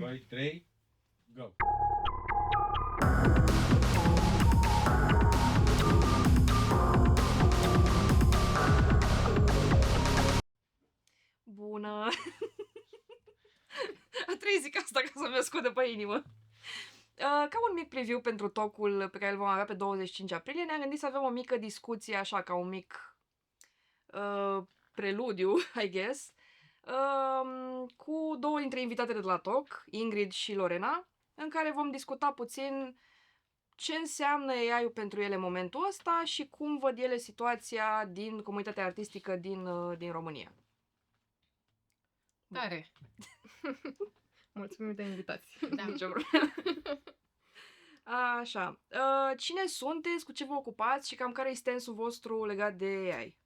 2, 3, go! Bună! A trebuit zic asta ca să mi-o scudă pe inimă. Ca un mic preview pentru talk-ul pe care îl vom avea pe 25 aprilie, ne-am gândit să avem o mică discuție, așa, ca un mic preludiu, I guess, cu două dintre invitatele de la talk, Ingrid și Lorena, în care vom discuta puțin ce înseamnă AI-ul pentru ele în momentul ăsta și cum văd ele situația din comunitatea artistică din România. Tare! Mulțumim de invitație. Da. Nicio problemă. Așa. Cine sunteți, cu ce vă ocupați și cam care e stansul vostru legat de AI?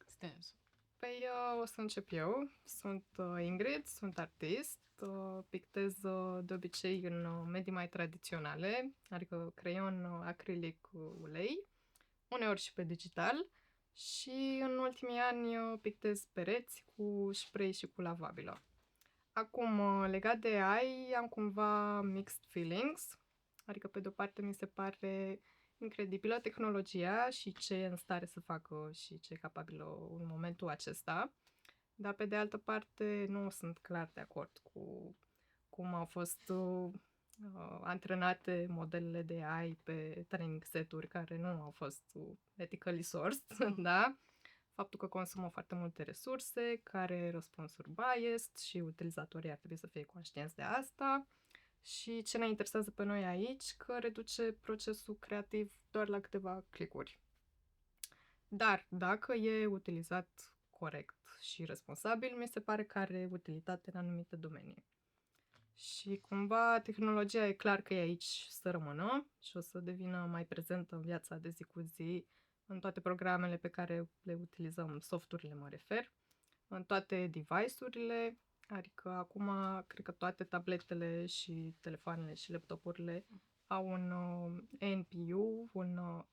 Stens. Păi o să încep eu. Sunt Ingrid, sunt artist, pictez de obicei în medii mai tradiționale, adică creion, acrilic, ulei, uneori și pe digital și în ultimii ani pictez pereți cu spray și cu lavabilă. Acum, legat de AI, am cumva mixed feelings, adică pe de-o parte mi se pare incredibilă tehnologia și ce e în stare să facă și ce e capabilă în momentul acesta, dar pe de altă parte nu sunt clar de acord cu cum au fost antrenate modelele de AI pe training set-uri care nu au fost ethically sourced, da? Faptul că consumă foarte multe resurse, care răspunsuri biased și utilizatorii ar trebui să fie conștienți de asta. Și ce ne interesează pe noi aici, că reduce procesul creativ doar la câteva clicuri. Dar dacă e utilizat corect și responsabil, mi se pare că are utilitate în anumite domenii. Și cumva tehnologia e clar că e aici să rămână și o să devină mai prezentă în viața de zi cu zi, în toate programele pe care le utilizăm, softurile mă refer, în toate device-urile, adică acum cred că toate tabletele și telefoanele și laptopurile au un NPU, un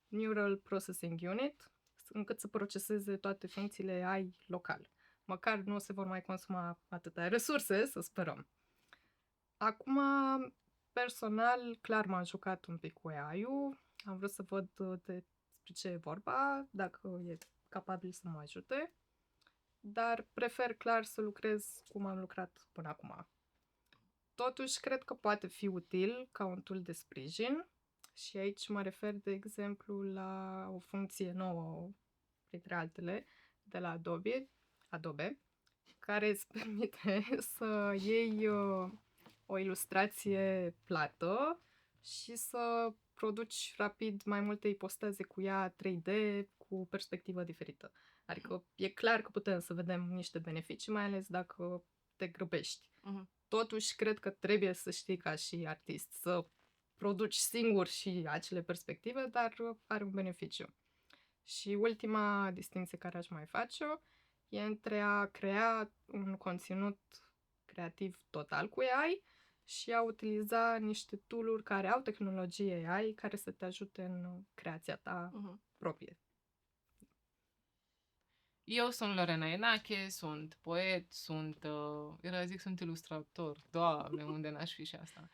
Neural Processing Unit, încât să proceseze toate funcțiile AI local. Măcar nu se vor mai consuma atâtea resurse, să sperăm. Acum, personal, clar m-am jucat un pic cu AI-ul, am vrut să văd despre ce e vorba, dacă e capabil să mă ajute, dar prefer clar să lucrez cum am lucrat până acum. Totuși, cred că poate fi util ca un tool de sprijin și aici mă refer, de exemplu, la o funcție nouă, printre altele, de la Adobe, care îți permite să iei o ilustrație plată și să produci rapid mai multe ipostaze cu ea 3D, cu perspectivă diferită. Adică e clar că putem să vedem niște beneficii, mai ales dacă te grăbești. Totuși, cred că trebuie să știi ca și artist să produci singur și acele perspective, dar are un beneficiu. Și ultima distinție care aș mai face-o e între a crea un conținut creativ total cu AI și a utiliza niște tool-uri care au tehnologie AI care să te ajute în creația ta proprie. Eu sunt Lorena Enache, sunt poet, sunt ilustrator. Doamne, unde n-aș fi și asta.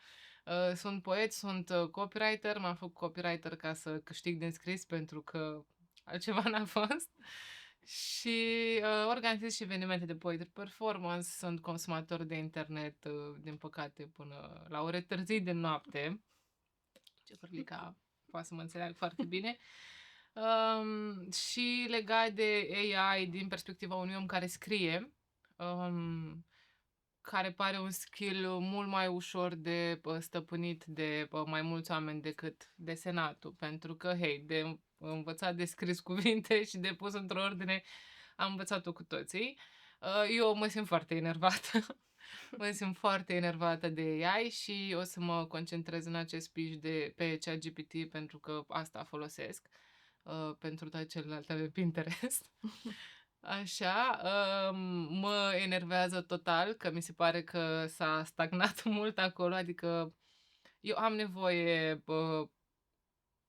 Sunt poet, sunt copywriter, m-am făcut copywriter ca să câștig din scris pentru că altceva n-a fost. Și organizez și evenimente de poetry performance, sunt consumator de internet, din păcate, până la ore târzii de noapte. Ce Hârlica poate să mă înțeleagă foarte bine. Și legat de AI din perspectiva unui om care scrie, care pare un skill mult mai ușor de stăpânit de mai mulți oameni decât desenatul, pentru că, hei, de învățat de scris cuvinte și de pus într-o ordine, am învățat-o cu toții. Eu mă simt foarte enervată. Mă simt foarte enervată de AI și o să mă concentrez în acest speech pe ChatGPT pentru că asta folosesc. Pentru toate celelalte pe Pinterest. Așa, mă enervează total că mi se pare că s-a stagnat mult acolo, adică eu am nevoie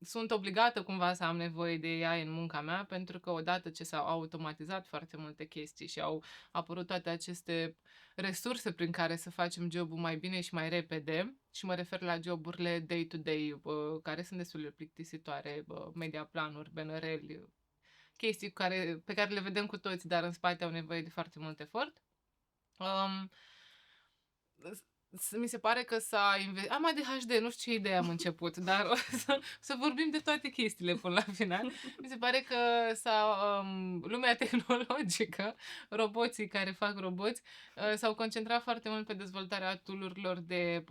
sunt obligată cumva să am nevoie de AI în munca mea, pentru că odată ce s-au automatizat foarte multe chestii și au apărut toate aceste resurse prin care să facem jobul mai bine și mai repede, și mă refer la joburile day-to-day, care sunt destul de plictisitoare, media planuri, BNR-li, chestii pe care le vedem cu toți, dar în spate au nevoie de foarte mult efort. Um, mi se pare că am ADHD, nu știu ce idee am început, dar o să vorbim de toate chestiile până la final. Mi se pare că lumea tehnologică, roboții care fac roboți, s-au concentrat foarte mult pe dezvoltarea tool-urilor de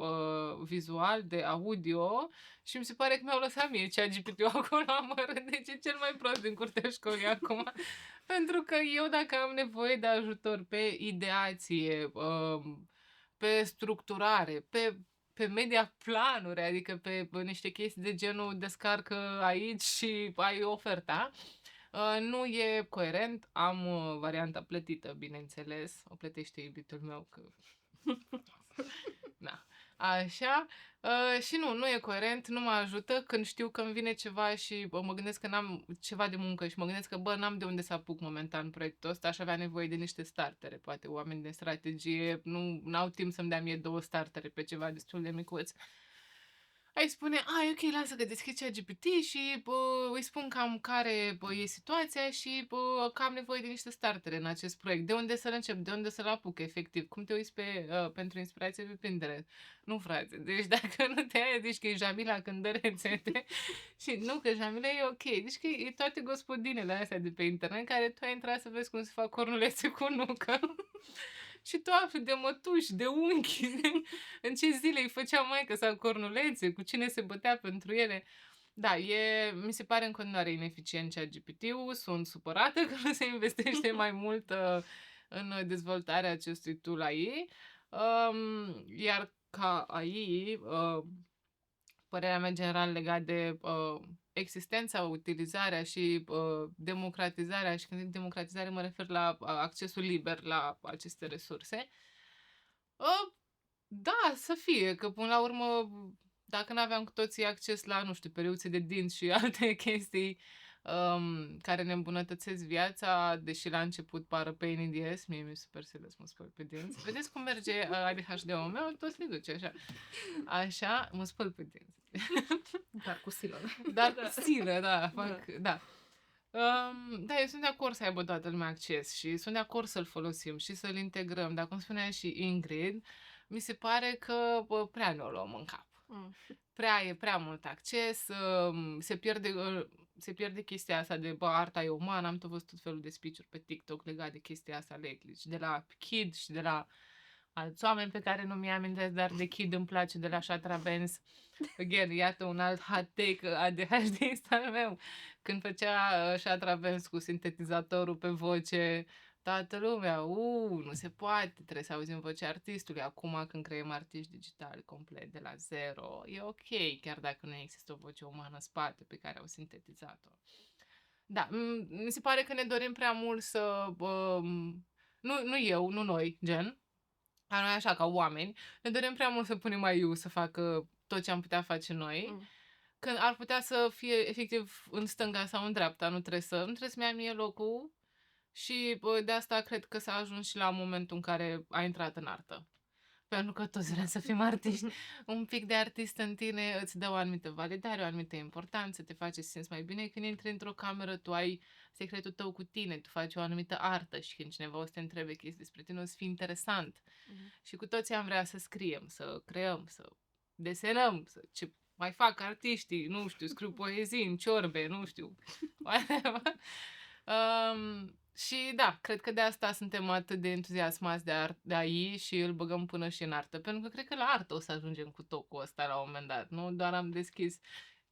vizual, de audio, și mi se pare că mi-au lăsat mie ChatGPT-ul acolo amărât, deci e cel mai prost din curtea școlii acum. Pentru că eu, dacă am nevoie de ajutor pe ideație, pe structurare, pe media planuri, adică pe niște chestii de genul descarcă aici și ai oferta, nu e coerent. Am varianta plătită, bineînțeles, o plătește iubitul meu că... Da. Așa, și nu e coerent, nu mă ajută când știu că îmi vine ceva și mă gândesc că n-am ceva de muncă și mă gândesc că, n-am de unde să apuc momentan proiectul ăsta, aș avea nevoie de niște startere, poate oameni de strategie n-au timp să-mi dea mie 2 startere pe ceva destul de micuț. Ai spune, e ok, lasă că deschid ChatGPT și îi spun cam care e situația și că am nevoie de niște startere în acest proiect. De unde să-l încep? De unde să-l apuc, efectiv? Cum te uiți pentru inspirație pe Pinterest? Nu, frate. Deci dacă nu te ai, zici că e Jamila când dă rețete și nu, că Jamila e ok. Deci că e toate gospodinele astea de pe internet care tu ai intrat să vezi cum se fac cornulețe cu nucă. Și tu afli de mătuși, de unchi, în ce zile îi făcea maică sau cornulețe, cu cine se bătea pentru ele. Da, mi se pare în continuare ineficient ChatGPT-ul, sunt supărată că nu se investește mai mult în dezvoltarea acestui tool AI. Iar ca AI, părerea mea general legat de existența, utilizarea și democratizarea, și când zic democratizare mă refer la accesul liber la aceste resurse. Da, să fie, că până la urmă, dacă n-aveam cu toții acces la, nu știu, periuțe de dinți și alte chestii care ne îmbunătățesc viața, deși la început pară pain in the ass, mie mi-e super serios, mă spăl pe dinți. Vedeți cum merge ADHD-ul meu? Tot se duce așa. Așa, mă spăl pe dinți. Dar cu silă. Dar cu silă, da, fac, da. Da, eu sunt de acord să aibă toată lumea acces și sunt de acord să-l folosim și să-l integrăm, dar cum spunea și Ingrid, mi se pare că prea ne-o luăm în cap. E prea mult acces, se pierde chestia asta de arta e umană. Am tot văzut tot felul de speech-uri pe TikTok legat de chestia asta lately, și de la Kid și de la alți oameni pe care nu mi-am amintesc, dar de Kid îmi place, de la Shatra Benz. Again, iată un alt hot take ADHD-ista al meu. Când făcea Shatra Benz cu sintetizatorul pe voce, toată lumea, nu se poate, trebuie să auzim vocea artistului. Acum când creăm artiști digitali complet de la zero, e ok, chiar dacă nu există o voce umană în spate pe care au sintetizat-o. Da, mi se pare că ne dorim prea mult să... nu eu, nu noi, gen, dar noi așa, ca oameni, ne dorim prea mult să punem AI să facă tot ce am putea face noi, când ar putea să fie efectiv în stânga sau în dreapta, nu trebuie să-mi ia mie locul. Și de asta cred că s-a ajuns și la momentul în care a intrat în artă. Pentru că toți vrem să fim artiști. Un pic de artist în tine îți dă o anumită validare, o anumită importanță, te face să simți mai bine. Când intri într-o cameră, tu ai secretul tău cu tine, tu faci o anumită artă și când cineva o să te întrebe chestii despre tine, o să fie interesant. Și cu toții am vrea să scriem, să creăm, să desenăm, ce mai fac artiștii, nu știu, scriu poezii în ciorbe, nu știu. Și da, cred că de asta suntem atât de entuziasmați de AI și îl băgăm până și în artă. Pentru că cred că la artă o să ajungem cu tocul ăsta la un moment dat. Nu doar am deschis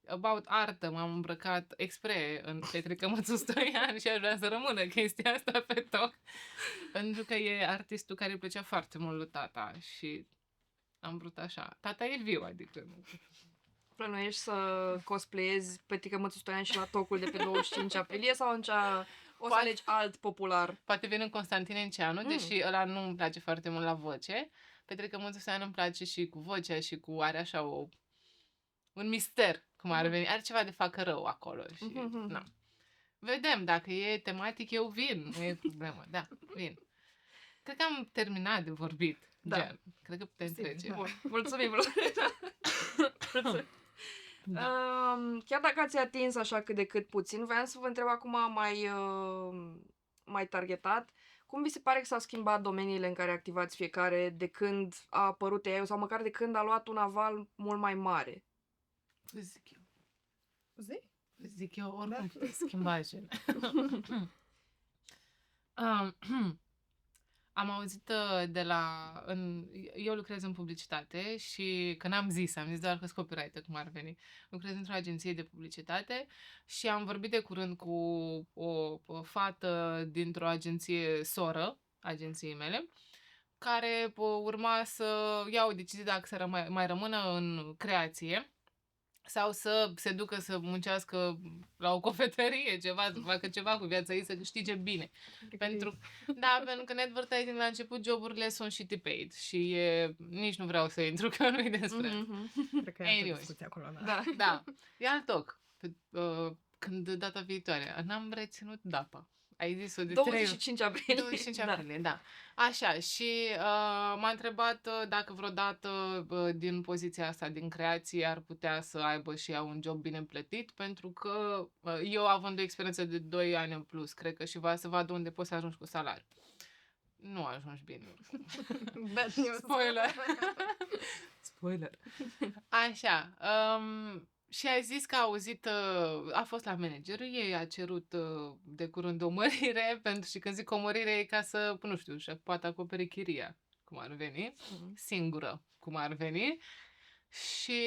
about artă, m-am îmbrăcat expre în Petre Cămățu Stoian și aș vrea să rămână chestia asta pe toc. Pentru că e artistul care îi plăcea foarte mult lui tata și am vrut așa. Tata e viu, adică nu... Plănuiești să cosplayezi Petrică Mățu Stoian și la tocul de pe 25 aprilie sau o să alegi alt popular? Poate vine în Constantinenceanu, deși ăla nu îmi place foarte mult la voce. Petrică Mățu Stoian îmi place și cu vocea și cu are așa un mister cum ar veni. Are ceva de facă rău acolo și, na. Vedem, dacă e tematic, eu vin, nu e problemă. Da, vin. Cred că am terminat de vorbit. Da. Gen. Cred că putem Sigur, trece. da. Bun, mulțumim, Lorena. Chiar dacă ați atins așa cât de cât puțin, voiam să vă întreb acum mai targetat, cum vi se pare că s-au schimbat domeniile în care activați fiecare de când a apărut AI sau măcar de când a luat un aval mult mai mare? Zic eu. Zi? Zic eu, oricum puteți schimba gen. Am auzit de la... eu lucrez în publicitate și că am zis doar că sunt copywriter, cum ar veni. Lucrez într-o agenție de publicitate și am vorbit de curând cu o fată dintr-o agenție soră, agenției mele, care urma să ia o decizie dacă să mai rămână în creație sau să se ducă să muncească la o cofetărie, ceva, să facă ceva cu viața ei, să câștige bine. Pentru că în advertising la început joburile sunt shitty paid și nici nu vreau să intru, că nu-i despre asta. Cred că e Anyway. altă discuție acolo, da. Da. Da, e alt toc. Când data viitoare, n-am reținut data. Ai zis-o de 25 aprilie. 25 aprilie, da. Așa, și m-a întrebat dacă vreodată din poziția asta, din creație, ar putea să aibă și ea un job bine plătit, pentru că eu, având o experiență de 2 ani în plus, cred că și va să vadă unde poți să ajungi cu salariu. Nu ajungi bine. Bad news. Spoiler. Spoiler. Așa. Și a zis că a auzit, a fost la manager, ei a cerut de curând o mărire, și când zic o mărire e ca să, nu știu, și poate acoperi chiria, cum ar veni, singură, cum ar veni. Și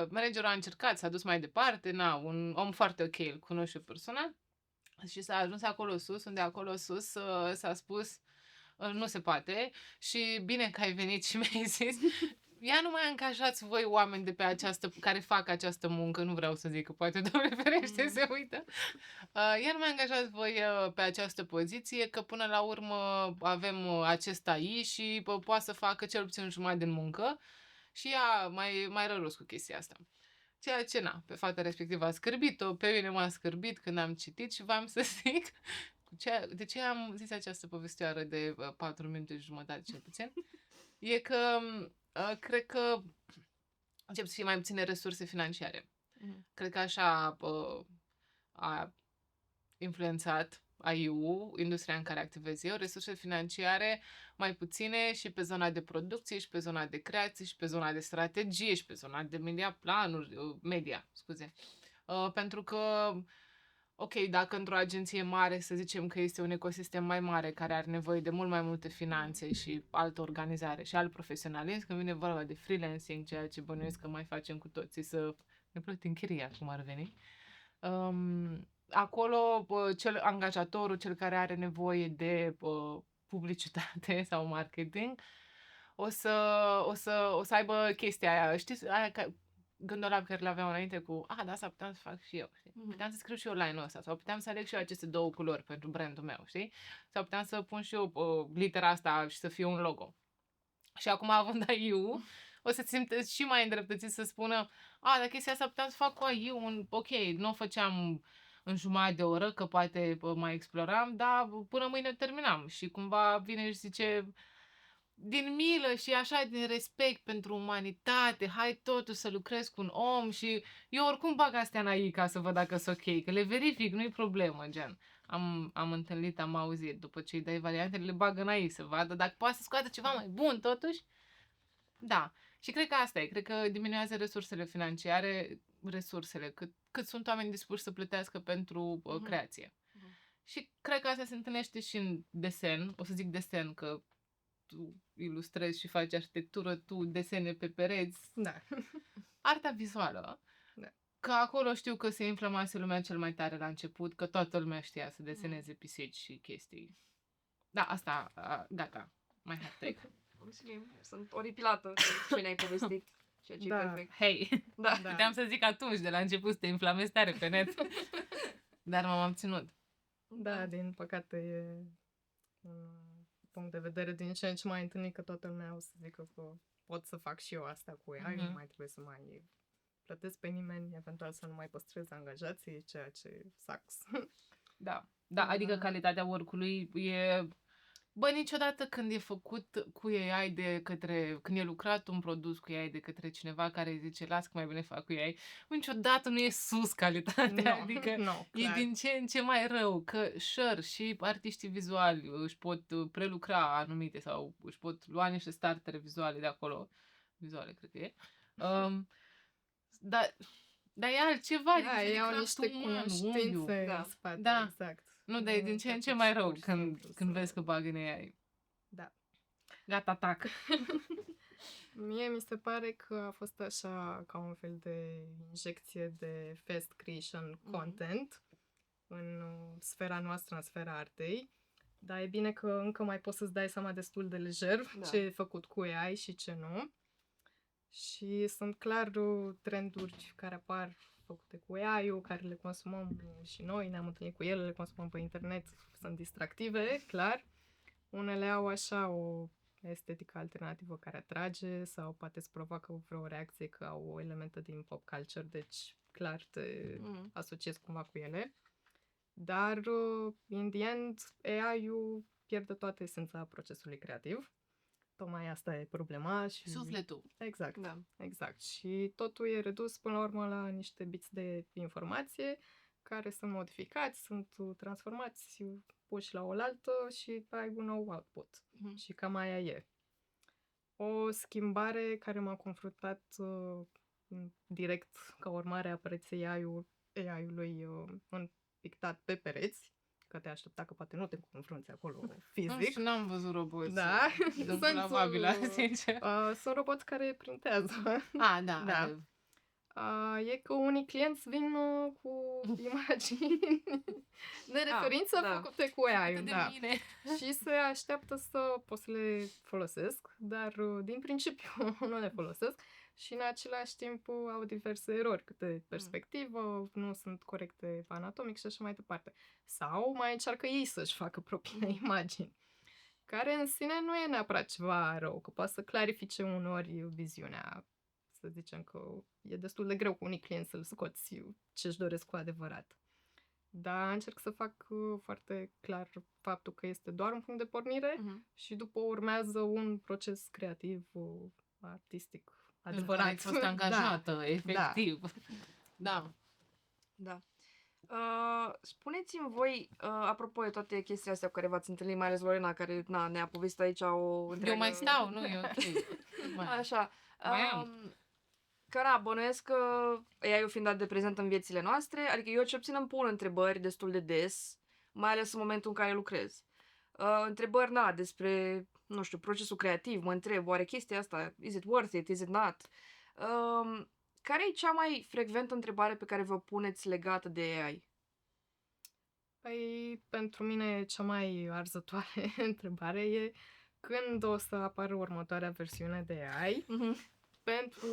managerul a încercat, s-a dus mai departe, un om foarte ok, îl cunoște personal, și s-a ajuns acolo sus, unde acolo sus s-a spus nu se poate și bine că ai venit și mi-ai zis ia nu mai angajați voi oameni de pe care fac această muncă, nu vreau să zic că poate Doamne ferește se uită, ia nu mai angajați voi pe această poziție, că până la urmă avem acest AI și poate să facă cel puțin jumătate din muncă și ea mai răros cu chestia asta. Ceea ce, pe fata respectivă a scârbit-o, pe mine m-a scârbit când am citit și v-am să zic de ce am zis această povestioară de 4 minute și jumătate cel puțin, e că cred că încep să fie mai puține resurse financiare. Cred că așa a influențat AI-ul, industria în care activez eu, resurse financiare mai puține și pe zona de producție, și pe zona de creație, și pe zona de strategie, și pe zona de media, scuze. Pentru că, ok, dacă într-o agenție mare, să zicem că este un ecosistem mai mare care are nevoie de mult mai multe finanțe și altă organizare și alt profesionalism, când vine vorba de freelancing, ceea ce bănuiesc că mai facem cu toții, să ne plătim chiria, cum ar veni, acolo angajatorul, cel care are nevoie de publicitate sau marketing, o să aibă chestia aia, știți, gândul ăla pe care l-aveam înainte cu, da, asta puteam să fac și eu, știi? Puteam să scriu și eu line-ul ăsta, sau puteam să aleg și eu aceste 2 culori pentru brandul meu, știi? Sau puteam să pun și eu litera asta și să fie un logo. Și acum, având AI-ul, o să simteți și mai îndreptățit să spună, dar chestia asta puteam să fac cu AI-ul, ok, nu o făceam în jumătate de oră, că poate mai exploram, dar până mâine terminam. Și cumva vine și zice, din milă și așa, din respect pentru umanitate, hai totuși să lucrez cu un om și eu oricum bag astea în AI ca să văd dacă sunt ok, că le verific, nu-i problemă, gen. Am întâlnit, am auzit, după ce îi dai variantele, le bag în AI să vadă dacă poate să scoată ceva mai bun totuși. Da. Și cred că asta e, cred că diminuează resursele financiare, cât sunt oameni dispuși să plătească pentru creație. Și cred că asta se întâlnește și în desen, o să zic desen, că tu ilustrezi și faci arhitectură, tu desene pe pereți. Da. Arta vizuală. Da. Că acolo știu că se inflamase lumea cel mai tare la început, că toată lumea știa să deseneze pisici și chestii. Da, asta, gata. Mai hot take. Sunt oripilată ce ne-ai povestit. Ceea ce e perfect. Hei, Da. puteam să zic atunci, de la început, să te inflamezi tare pe net. Dar m-am abținut. Da, din păcate e un punct de vedere din ce în ce mai întâlnit, că toată lumea o să zică că pot să fac și eu asta cu ea, nu mai trebuie să mai plătesc pe nimeni, eventual să nu mai păstrez angajații, ceea ce sucks. Da. Da, adică Da. calitatea work-ului e... Bă, niciodată când e făcut cu AI când e lucrat un produs cu AI de către cineva care zice, las că mai bine fac cu AI, niciodată nu e sus calitatea, adică no, e clar. din ce în ce mai rău, că sure, și artiștii vizuali își pot prelucra anumite sau își pot lua niște startere vizuale de acolo, vizuale cred că e, dar e altceva, Da, e iau niște uman, cunoștințe unghiul. Da. în spate, Da. exact. Nu, dar e din ce în ce mai rău când vezi că bagă în AI. Da. Gata, tac. Mie mi se pare că a fost așa ca un fel de injecție de fast creation content în sfera noastră, în sfera artei. Dar e bine că încă mai poți să-ți dai seama destul de lejer ce e făcut cu AI și ce nu. Și sunt clar trenduri care apar făcute cu AI-ul, care le consumăm și noi, ne-am întâlnit cu ele, le consumăm pe internet, sunt distractive, clar. Unele au așa o estetică alternativă care atrage sau poate îți provoacă vreo reacție că au elemente din pop culture, deci clar te asociezi cumva cu ele. Dar, in the end, AI-ul pierde toată esența procesului creativ. Tocmai asta e problema. Și... Sufletul. Exact, Da. exact. Și totul e redus până la urmă la niște biți de informație care sunt modificați, sunt transformați, puși la oaltă și ai un nou output. Și cam aia e. O schimbare care m-a confruntat direct ca urmare a apariției AI-ului în pictat pe pereți, că te aștepta că poate nu te confrunți acolo Nu fizic. știu, n-am văzut roboți. Da. Sunt lavabilă, sincer. Sunt roboți care printează. Da. Da. E că unii clienți vin cu imagini de referință făcute cu AI-ul. De Da. mine. Și se așteaptă să pot să le folosesc, dar din principiu nu le folosesc și în același timp au diverse erori, câte perspectivă, nu sunt corecte anatomic și așa mai departe. Sau mai încearcă ei să-și facă propriile imagini, care în sine nu e neapărat ceva rău, că poate să clarifice unori viziunea. Să zicem că e destul de greu cu unii clienți să-l scoți ce-și doresc cu adevărat. Dar încerc să fac foarte clar faptul că este doar un punct de pornire și după urmează un proces creativ, artistic, adevărat. Ai fost angajată, efectiv. Da. Spuneți-mi voi, apropo de toate chestiile astea cu care v-ați întâlnit, mai ales Lorena, care ne-a povestit aici o întreagă... Eu mai stau, nu e ok. Așa. Mai am. Că bănuiesc că AI-ul fiind dat de prezent în viețile noastre, adică eu ce obțin îmi pun întrebări destul de des, mai ales în momentul în care lucrez. Întrebări, despre, nu știu, procesul creativ, mă întreb, oare chestia asta, is it worth it, is it not? Care e cea mai frecventă întrebare pe care vă puneți legată de AI? Păi, pentru mine cea mai arzătoare întrebare e când o să apară următoarea versiune de AI, pentru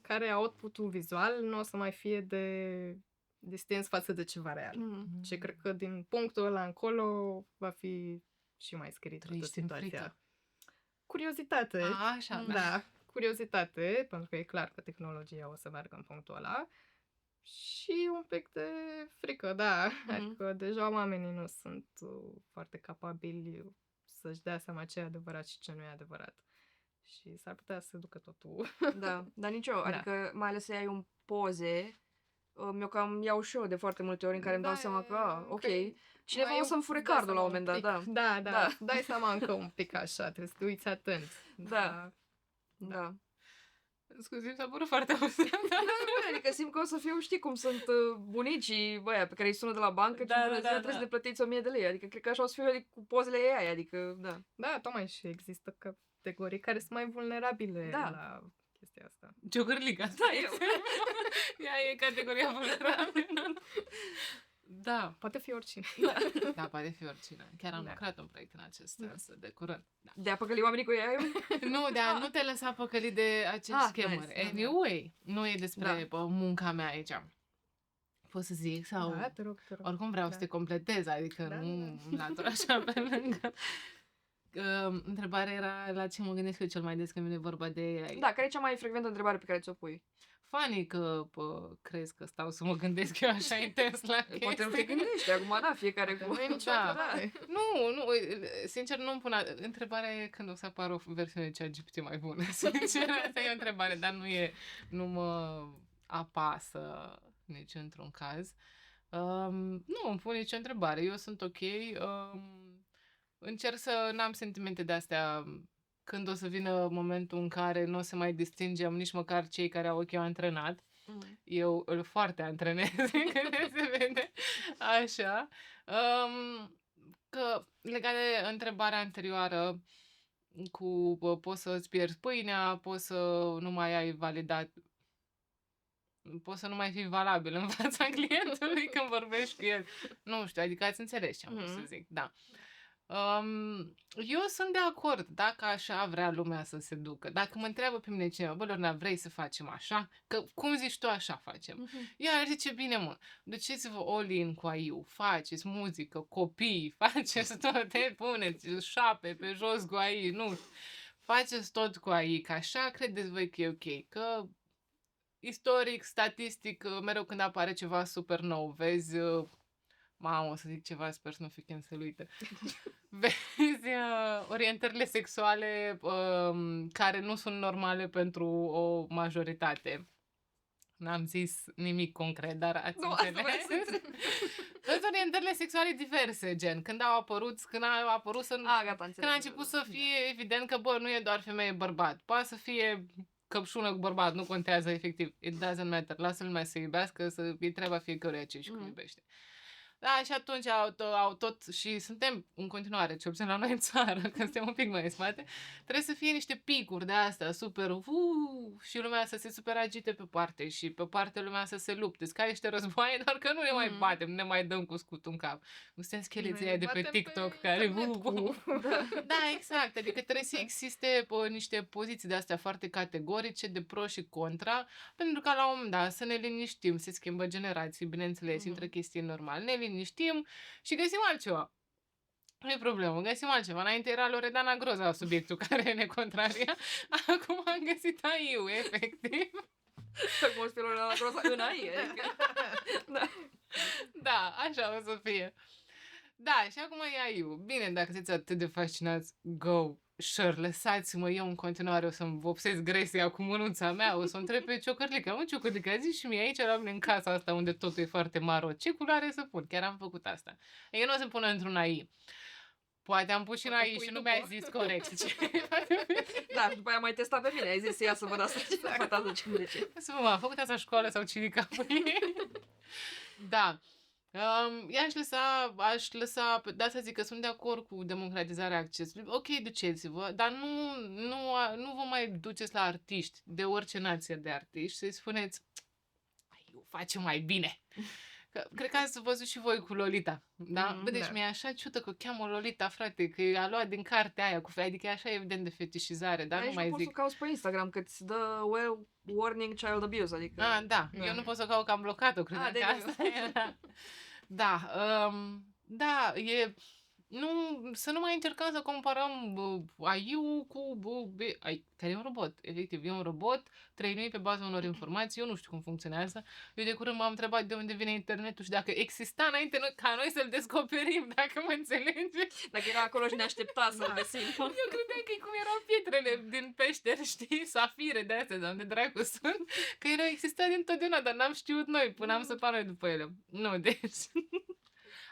care output-ul vizual nu o să mai fie de distins față de ceva real. Și cred că din punctul ăla încolo va fi și mai scris toată situația. Curiozitate. Așa, da. Curiozitate, pentru că e clar că tehnologia o să meargă în punctul ăla. Și un pic de frică, da. Adică deja oamenii nu sunt foarte capabili să-și dea seama ce e adevărat și ce nu e adevărat. Și s-ar putea să ducă totul. Da, dar nici eu. Adică mai ales să iai un poze, mi-o cam iau și eu de foarte multe ori în care îmi dau seama că, ok, cineva o să-mi fure cardul la un moment dat, da. Da. Dai seama încă un pic așa, trebuie să te uiți atent. Da. Scuze, mi s-a părut foarte amuzant. Adică simt că o să fiu, știi cum sunt bunicii băia pe care îi sună de la bancă și trebuie să le plătiți 1000 de lei. Adică cred că așa o să fiu cu pozele AI, adică, da. Da, tocmai și există categorii care sunt mai vulnerabile la chestia asta. Ciocârlica. Da, eu. Ea e categoria vulnerabilă. Da. Poate fi oricine. Da, poate fi oricine. Chiar am lucrat un proiect în acest sens de curând. Da. De a păcăli oamenii cu AI-ul? Nu, de a nu te lăsa păcălit de acest schemări. Nice. Anyway, nu e despre munca mea aici. Pot să zic? Sau... Da, te rog. Oricum vreau să te completez, adică nu latur așa pe lângă. Întrebarea era la ce mă gândesc eu cel mai des când vine vorba de AI. Da, care e cea mai frecventă întrebare pe care ți-o pui? Funny că crezi că stau să mă gândesc eu așa intens la Poate nu te chestii. gândești, acum da, fiecare cu... Nu e nicio Da. apărare. Nu, sincer nu-mi pun... Întrebarea e când o să apară o versiune de ChatGPT mai bună. Sincer, asta e o întrebare, dar nu mă apasă nici într-un caz. Nu îmi pun nicio întrebare. Eu sunt ok. Încerc să n-am sentimente de-astea când o să vină momentul în care nu o să mai distingem nici măcar cei care au ochiul antrenat. Mm. Eu îl foarte antrenez, când se vede așa. Că legat de întrebarea anterioară cu poți să-ți pierzi pâinea, poți să nu mai ai validat, poți să nu mai fii valabil în fața clientului când vorbești cu el. Nu știu, adică ați înțeles ce am vrut să zic, da. Eu sunt de acord dacă așa vrea lumea să se ducă. Dacă mă întreabă pe mine cineva, bă, Lorna, vrei să facem așa? Că cum zici tu, așa facem. Iar zice, bine mă, duceți-vă all-in cu AI-ul, faceți muzică, copii, faceți toate, puneți șape pe jos cu AI, nu, faceți tot cu AI, că așa credeți voi că e ok, că istoric, statistic, mereu când apare ceva super nou, vezi, mamă, o să zic ceva, sper să nu fi canceluită. Vezi orientările sexuale care nu sunt normale pentru o majoritate. N-am zis nimic concret, dar ați înțeles? Vezi orientările sexuale diverse, gen, când a apărut Gata, când a început să fie evident că, bă, nu e doar femeie-bărbat. Poate să fie căpșună cu bărbat, nu contează efectiv. It doesn't matter. Lasă lumea să iubească, să-i treaba fiecăruia ce și cum iubește. Da, și atunci au tot, și suntem în continuare, cel puțin la noi în țară, că suntem un pic mai în spate, trebuie să fie niște picuri de astea, super, și lumea să se super agite pe parte și pe parte lumea să se lupte. Ca niște războaie, doar că nu ne mai batem, nu ne mai dăm cu scutul în cap. Nu suntem scheleții aia de pe TikTok care... Da, exact, adică trebuie să existe niște poziții de astea foarte categorice, de pro și contra, pentru că la un moment dat să ne liniștim, se schimbă generații, bineînțeles, intră chestii normale, ne liniștim și găsim altceva. Nu e problemă, găsim altceva. Înainte era Loredana Groza subiectul care ne contraria. Acum am găsit AI-ul, efectiv. Acum o să fie Loredana Groza în AI, adică... Da, așa o să fie. Da, și acum e AI-ul. Bine, dacă sunteți atât de fascinați, go! Sure, lăsați-mă, eu în continuare o să-mi vopsesc gresia cu mânuța mea, o să întreb pe Ciocărlica. Mă, Ciocărlica, zi și mie aici la mine în casa asta unde totul e foarte maro. Ce culoare să pun? Chiar am făcut asta. Eu nu o să pun într-un AI. Poate am pus și în AI și nu mi-ai zis corect. Da, după aia am mai testat pe mine, ai zis, ia să văd asta, ce făcut de ce. Să vă a făcut asta școală sau civica? Da. Aș lăsa, de asta zic că sunt de acord cu democratizarea accesului. Ok, duceți-vă, dar nu vă mai duceți la artiști, de orice nație de artiști, să-i spuneți, eu facem mai bine. Că, cred că ați văzut și voi cu Lolita, da? Bă, deci mi-e așa ciudă că o cheamă Lolita, frate, că a luat din cartea aia, adică e așa evident de fetișizare, dar aici nu mai poți zic. să cauți pe Instagram, că îți dă warning child abuse, adică... Da, eu nu pot să caut că am blocat-o, cred că asta era. Da, da, să nu mai încercăm să comparăm AI-ul cu care e un robot, efectiv, e un robot trăinuit pe baza unor informații, eu nu știu cum funcționează. Eu de curând m-am întrebat de unde vine internetul și dacă exista înainte ca noi să-l descoperim, dacă mă înțelegi. Dacă era acolo și ne aștepta să-l găsim. Eu credeam că e cum erau pietrele din peșteri, știi, safire de astea, de unde dracu sunt, că erau existat dintotdeauna, dar n-am știut noi, până am săpat noi după ele. Nu, deci...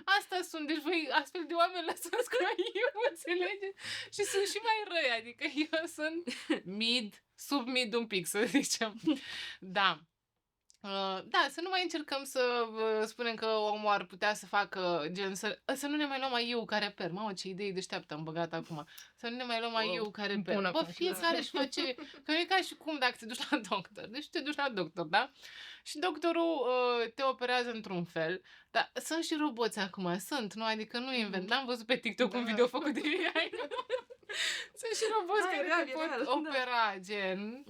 Asta sunt, deci voi astfel de oameni lăsați cu eu, înțelegeți? Și sunt și mai răi, adică eu sunt sub mid un pic, să zicem. Da. Da, să nu mai încercăm să spunem că omul ar putea să facă gen, să nu ne mai luăm AI-ul care reper. Mamă, ce idei deșteaptă am băgat acum. Să nu ne mai luăm AI-ul care reper. Bă, fiecare își face, că nu e ca și cum dacă te duci la doctor. Deci te duci la doctor, da? Și doctorul te operează într-un fel, dar sunt și roboți acum, nu? Adică nu invent. N-am văzut pe TikTok un video făcut de AI. Sunt și roboți care te pot opera, gen...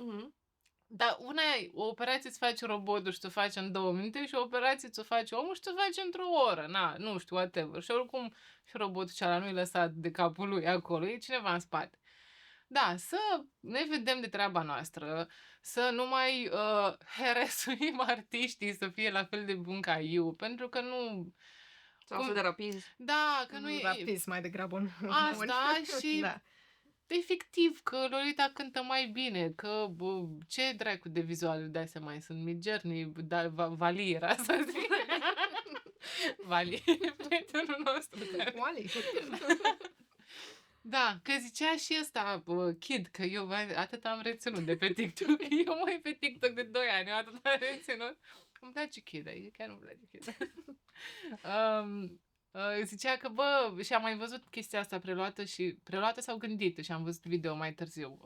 Dar una e, o operație îți face robotul și ți-o face în 2 minute și o operație ți-o face omul și ți-o face într-o oră. Na, nu știu, whatever. Și oricum și robotul cealaltă nu-i lăsat de capul lui acolo, e cineva în spate. Da, să ne vedem de treaba noastră, să nu mai heresuim artiștii să fie la fel de buni ca eu, pentru că nu... Sau la fel de rapizi. Da, că nu e... Rapizi mai degrabă un Asta și... Da. Efectiv, că Lolita cântă mai bine, că ce dracu de vizual de astea mai sunt, Midjourney, Vali era să zic. Vali, prietenul nostru. Wally. Da, că zicea și ăsta, Kid, că eu atât am reținut de pe TikTok. Eu mă uit pe TikTok de 2 ani, eu atât am reținut. Îmi place Kid, adică chiar nu-mi place Kid. Zicea că, și am mai văzut chestia asta preluată sau gândită și am văzut video mai târziu.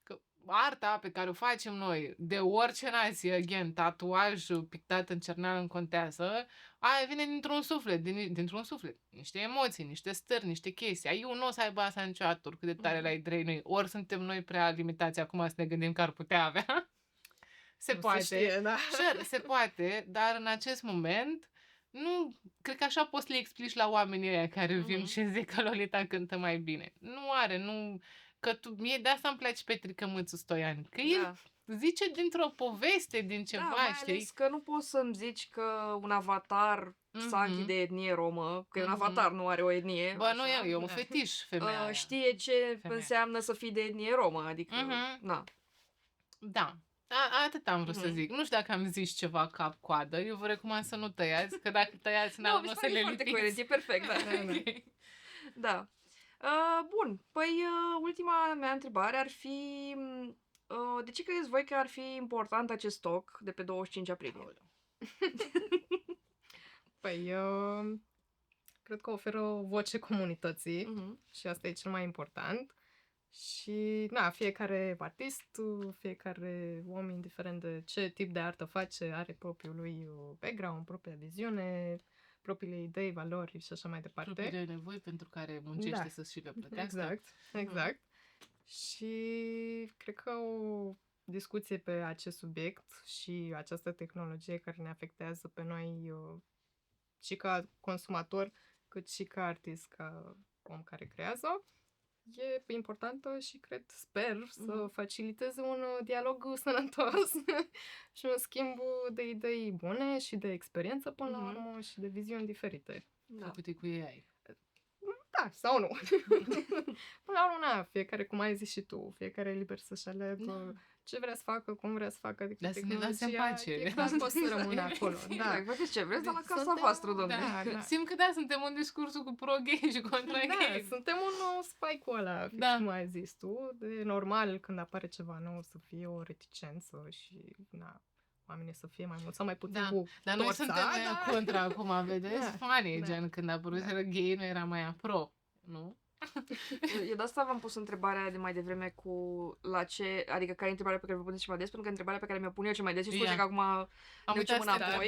Că arta pe care o facem noi, de orice nație, again, tatuaj pictat în cerneală în contează, aia vine dintr-un suflet, dintr-un suflet. Niște emoții, niște stări, niște chestii. Eu nu o să aibă asta niciodată, oricât de tare la idei noi. Ori suntem noi prea limitați acum să ne gândim că ar putea avea. Se Nu poate. știe, da. Sure, se poate, dar în acest moment nu, cred că așa poți să le explici la oamenii ăia care vin și zic că Lolita cântă mai bine. Nu are, nu... Că mie de asta îmi place Petrică Mâțu Stoian. Că el zice dintr-o poveste, din ceva, mai știi? ales că nu poți să-mi zici că un avatar Saki de etnie romă, că un avatar nu are o etnie. Bă, nu, e un fetiș femeia aia. Știe ce înseamnă să fii de etnie romă, adică, na. Da. Atât am vrut să zic. Nu știu dacă am zis ceva cap-coadă. Eu vă recomand să nu tăiați, că dacă tăiați, nu o să le lipiți. E perfect, da. Da. Bun, păi ultima mea întrebare ar fi de ce credeți voi că ar fi important acest talk de pe 25 aprilie? Păi cred că oferă o voce comunității și asta e cel mai important. Și, fiecare artist, fiecare om, indiferent de ce tip de artă face, are propriul lui background, propria viziune, propriile idei, valori și așa mai departe. Propriile nevoi pentru care muncește să și le plătească. Exact. Și cred că o discuție pe acest subiect și această tehnologie care ne afectează pe noi și ca consumator, cât și ca artist, ca om care creează, e importantă și sper să faciliteze un dialog sănătos și un schimb de idei bune și de experiență până la urmă și de viziuni diferite. Făcute cu AI. Da, sau nu. Până la urmă, fiecare, cum ai zis și tu, fiecare e liber să-și aleagă ce vrea să facă, cum vrea să facă. Dar să ne dați în pace. Poți să rămână acolo. Da. Faceți ce vreți, dar la casa voastră, domnule. Da. Simt că suntem în discursul cu pro-gay și contra-gay. Suntem un spike-ul ăla, cum ai zis tu. De normal, când apare ceva nou, să fie o reticență și, oamenii să fie mai mult sau mai puțin cu dar noi suntem contra acum, vedeți? Funny, gen, când a apărut gay, nu era mai pro, nu? Eu de asta v-am pus întrebarea de mai devreme cu la ce, adică care e întrebarea pe care vă puneți și mai des, pentru că întrebarea pe care mi-o pun eu cel mai des și scuze că acum am ducem înapoi.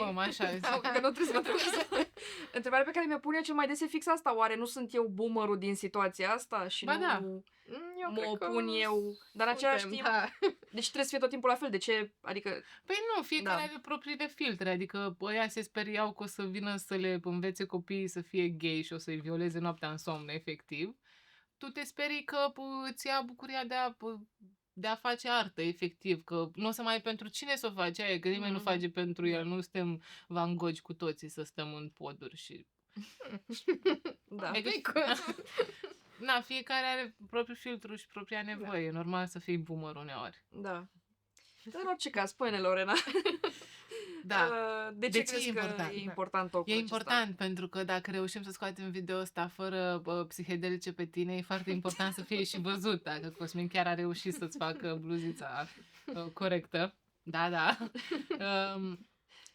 Că nu trebuie să mă trebuie. Întrebarea pe care mi-o pun eu cel mai des e fix asta, oare nu sunt eu boomerul din situația asta și nu mă opun eu, dar în același timp, deci trebuie să fie tot timpul la fel, de ce, adică... Păi nu, fiecare are propriile filtre, adică ăia se speriau că o să vină să le învețe copiii să fie gay și o să-i violeze noaptea în somn, efectiv. Tu te sperii că îți ia bucuria de a face artă, efectiv, că nu o să mai pentru cine să o faci aia, că nimeni nu face pentru el, nu suntem Van Gogh cu toții să stăm în poduri și... Da. Fiecare are propriul filtru și propria nevoie, e normal să fii boomer uneori. Da. Dar în orice caz, spune-ne, Lorena. Da. De ce crezi că e important talk-ul E important pentru că dacă reușim să scoatem video ăsta fără psihedelice pe tine, e foarte important să fie și văzut. Dacă Cosmin chiar a reușit să-ți facă bluzița corectă. Da.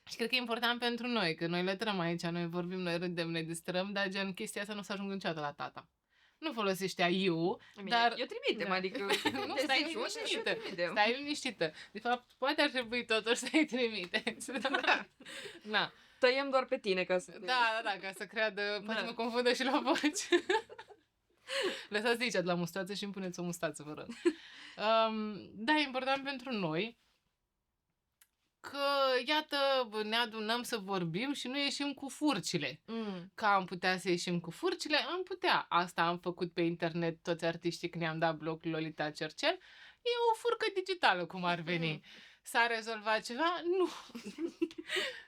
Și cred că e important pentru noi, că noi lătrăm aici, noi vorbim, noi râdem, ne distrăm, dar gen chestia asta nu se ajungă niciodată la tata. Nu folosește AI-ul, dar... Eu trimitem, adică... Nu, stai liniștită. Stai liniștită. De fapt, poate ar trebui totuși să-i trimiteți. Da. Tăiem doar pe tine ca să... Da, ca să creadă... Poate mă confundă și la voce. Lăsați aici de la mustață și îmi puneți o mustață, vă rog. Da, e important pentru noi că, iată, ne adunăm să vorbim și nu ieșim cu furcile. Că am putea să ieșim cu furcile, am putea. Asta am făcut pe internet, toți artiștii când i-am dat bloc Lolita Cercel. E o furcă digitală, cum ar veni. S-a rezolvat ceva? Nu.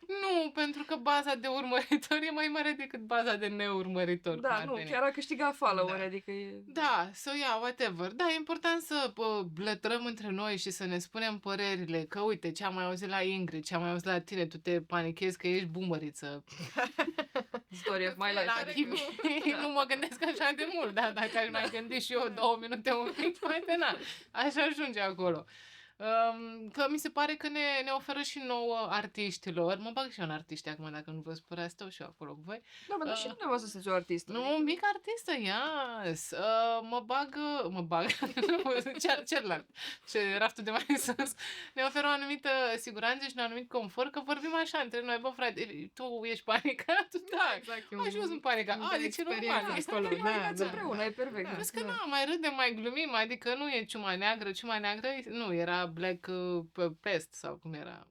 Nu, pentru că baza de urmăritori e mai mare decât baza de neurmăritori. Da, nu, chiar a câștigat follower, adică e... Da, whatever. Da, e important să blătrăm între noi și să ne spunem părerile, că uite, ce am mai auzit la Ingrid, ce am mai auzit la tine, tu te panichezi că ești boomeriță. Story of my life. La Adică. nu mă gândesc așa de mult, dar dacă aș mai gândi și eu 2 minute un pic, mai penal. Așa ajunge acolo. Că mi se pare că ne oferă și nouă artiștilor. Mă bag și eu în artiști acum, dacă nu vă spărați, stau și eu acolo cu voi. Da, dar și nu să sunteți o artistă. Nu, un mic artistă, yes. Mă bag, celălalt, ce raftul de mai sus, ne oferă o anumită siguranță și un anumit confort, că vorbim așa între noi, bă, frate, tu ești panicat? Da, Exact. și eu sunt panicat. Deci e normal. Panicați împreună, e perfect. Vezi că mai râdem, mai glumim, adică nu e ciuma neagră, nu, era Black Pest sau cum era.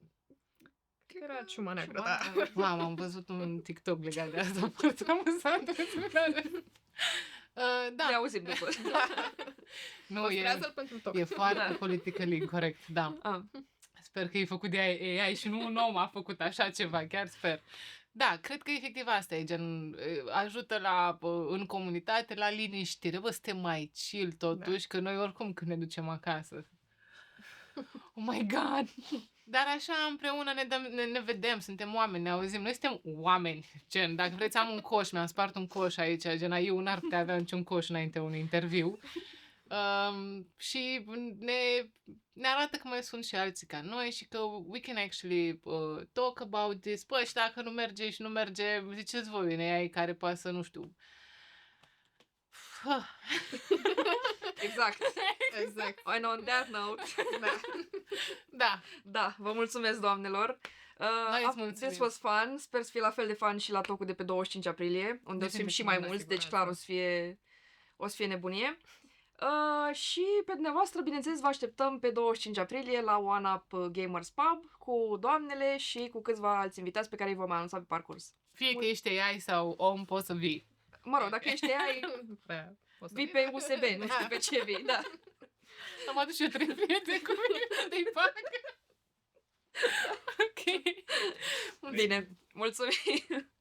Era ciuma neagră, da. Mamă, am văzut un TikTok legat de asta, foarte amuzant. Da. Ne auzim după. Nu, pentru e foarte politically incorrect, da. Sper că e făcut de AI și nu un om a făcut așa ceva, chiar sper. Da, cred că efectiv asta e, gen, ajută în comunitate, la liniștire. Bă, suntem mai chill totuși, că noi oricum când ne ducem acasă. Oh my God! Dar așa împreună ne vedem, suntem oameni, ne auzim. Noi suntem oameni, gen, dacă vreți am un coș, mi-am spart un coș aici, gen, eu n-ar putea avea niciun coș înainte unui interviu. Și ne arată că mai sunt și alții ca noi și că we can actually talk about this. Păi, și dacă nu merge și nu merge, ziceți voi în ei care poate să, nu știu... Exact. And on that note, da, vă mulțumesc, doamnelor. This was fun. Sper să fie la fel de fun și la tocul de pe 25 aprilie, unde o să fim și mai mulți, deci clar o să fie nebunie. Și pe dumneavoastră, bineînțeles, vă așteptăm pe 25 aprilie la One Up Gamers Pub cu doamnele și cu câțiva alți invitați pe care îi vom anunța pe parcurs. Fie că ești AI sau om, poți să vii. Mă rog, dacă ești AI, vii pe USB, nu știu pe ce vii, da. Am adus și eu 3 prieteni cu mine de-i fac. Ok. Bine, mulțumim.